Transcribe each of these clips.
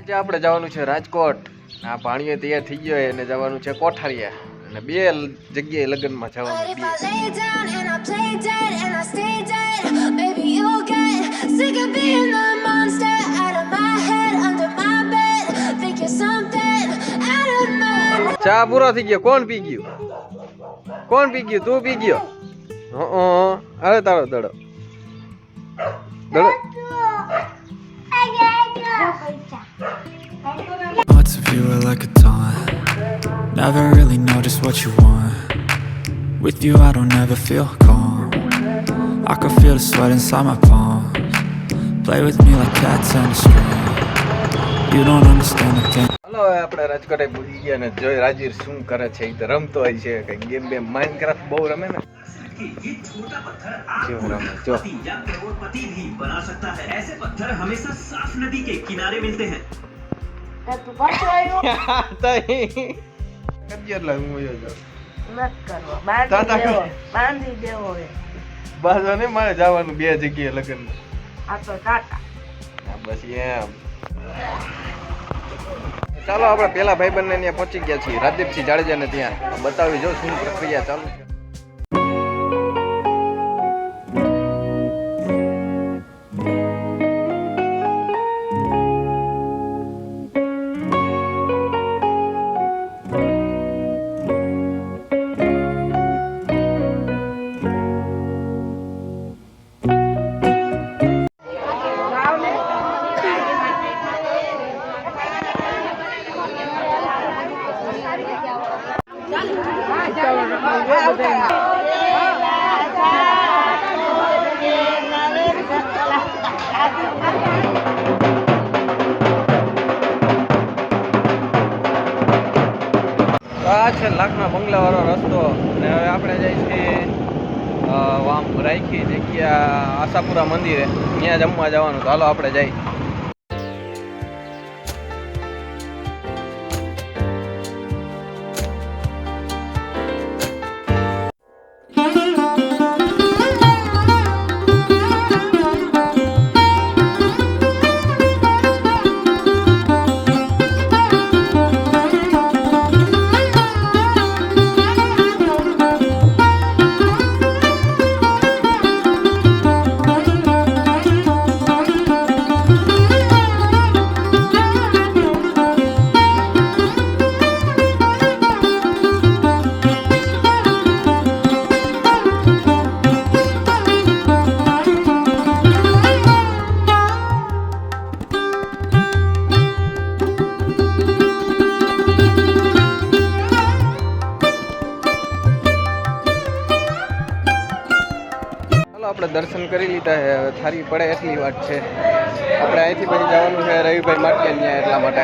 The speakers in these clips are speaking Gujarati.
આજે આપણે જવાનું છે રાજકોટ. આ ભાણીઓ તૈયાર થઈ ગયો અને જવાનું છે કોઠારિયા. અને બે જગ્યાએ લગ્નમાં જવાનું ચા પૂરો થઈ ગયો. કોણ પી ગયું? કોણ પી ગયું? તું પી ગયો? અરે તારો દડો દડો. Lots of you are like a taunt. Never really know just what you want. With you I don't ever feel calm. I can feel the sweat inside my palms. Play with me like cats and a string. You don't understand the thing. Hello, આપણે રાજકોટ ભૂલી ગયા ને જોઈ રાજીર શું કરે છે. એ તો રમતો હોય છે કઈ ગેમ બેમ. માઇનક્રાફ્ટ બહુ રમે ને. ये छोटा पत्थर जो आपको रहा, जो। लखपति या करोड़पति भी बना सकता है। ऐसे पत्थर हमेशा साफ नदी के किनारे मिलते हैं। બાજો ને મારે જવાનું બે જગ્યાએ લગ્ન. બસ એમ. ચાલો આપણે પેલા ભાઈબંધ ને ત્યાં પહોંચી ગયા છીએ, રાજદીપસિંહ જાડેજા ને ત્યાં. બતાવી જો શું પ્રક્રિયા ચાલુ છે. આ છે લાખના બંગલા વાળો રસ્તો. અને હવે આપણે જઈએ છીએ આમ રાખી જગ્યા આશાપુરા મંદિરે. ત્યાં જમવા જવાનું. તો હાલો આપણે જઈએ. આપણે દર્શન કરી લીધા છે. હવે થારી પડે એટલી વાત છે. આપણે અહીંથી પછી જવાનું છે રવિભાઈ માટીયા ત્યાં. એટલા માટે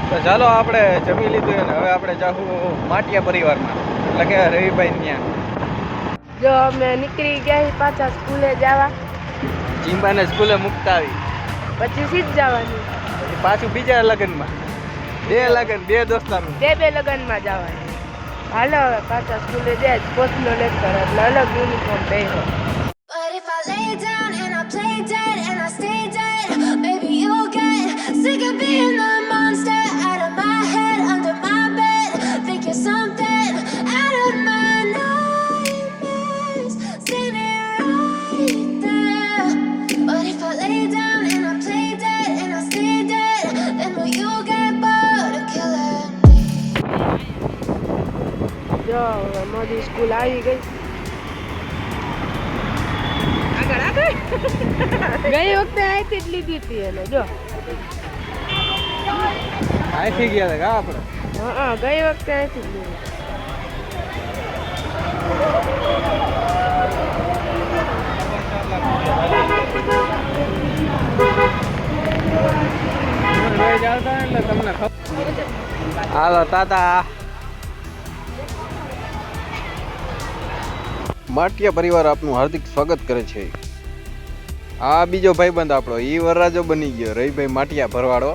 તો ચાલો આપણે જમી લીધું અને હવે આપણે જાવું માટીયા પરિવારમાં, એટલે કે રવિભાઈ ત્યાં. જો અમે નીકળી ગયા પાછા સ્કૂલે જવા. ચીંબાને સ્કૂલે મૂકતા આવી પછી સીધ જવાનું. પછી પાછું બીજા લગ્નમાં. બે લગ્ન, બે દોસ્તાનું. બે લગ્નમાં જવાનું. હાલો હવે પાછા સ્કૂલે જાય. પોસ્ટનો લેક્ચર એટલે અલગ યુનિફોર્મ પહેરો. But if I lay down and I play dead and I stay dead, maybe you'll get sick of being the monster out of my head, under my bed. Think you're something out of my nightmares, standing right there. But if I lay down and I play dead and I stay dead, then will you get bored of killing me? જો હવે મોદી સ્કૂલ આવી ગઈ. આગળ આગળ ગઈ વખતે અહીંથી જ લીધી હતી એને. જો અહીંથી ગયા હતા કા આપણે. હા ગઈ વખતે અહીંથી જ લીધી. તમને હાલો તાતા. માટીયા પરિવાર આપનું હાર્દિક સ્વાગત કરે છે. આ બીજો ભાઈબંધ આપણો, ઈ વરરાજો બની ગયો, રવિભાઈ માટીયા ભરવાડો.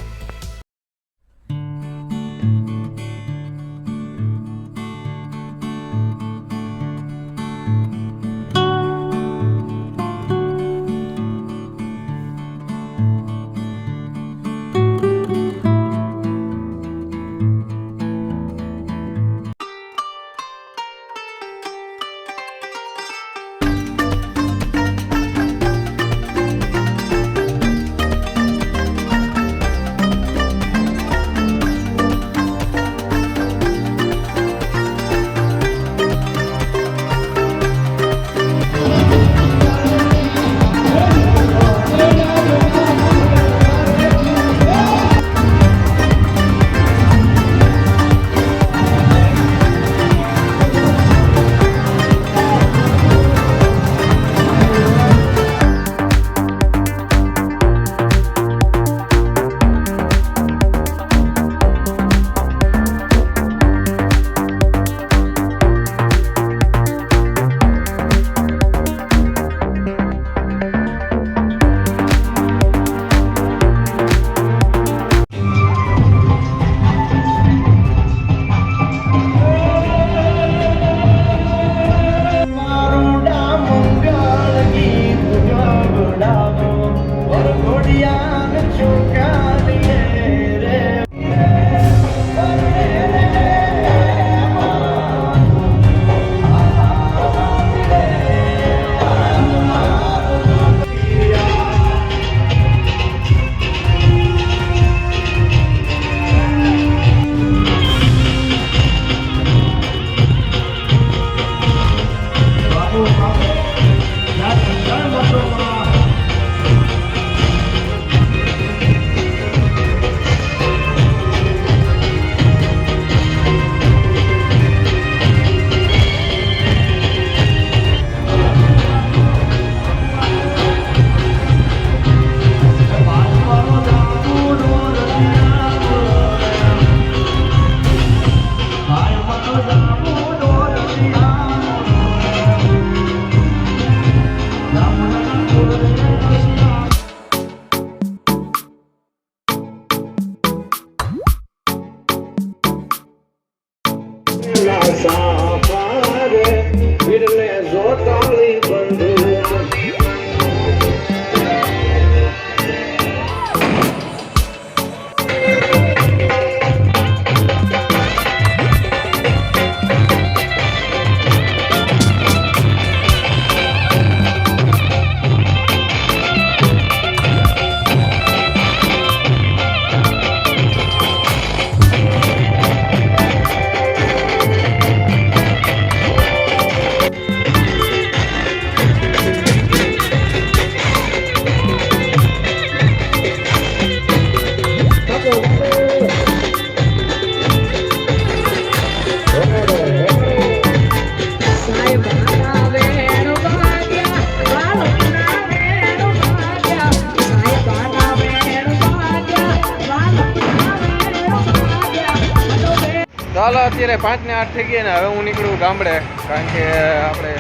ચાલો અત્યારે 5 ને 8 થઈ ગયા ને હવે હું નીકળું ગામડે, કારણ કે આપણે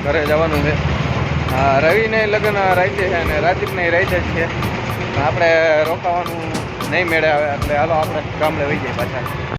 ઘરે જવાનું છે. રવિને લગ્ન રાતે છે અને રાજીવને રાતે જ છે. આપણે રોકાવાનું નહીં મેળે આવે એટલે હાલો આપણે ગામડે વહી જઈએ પાછા.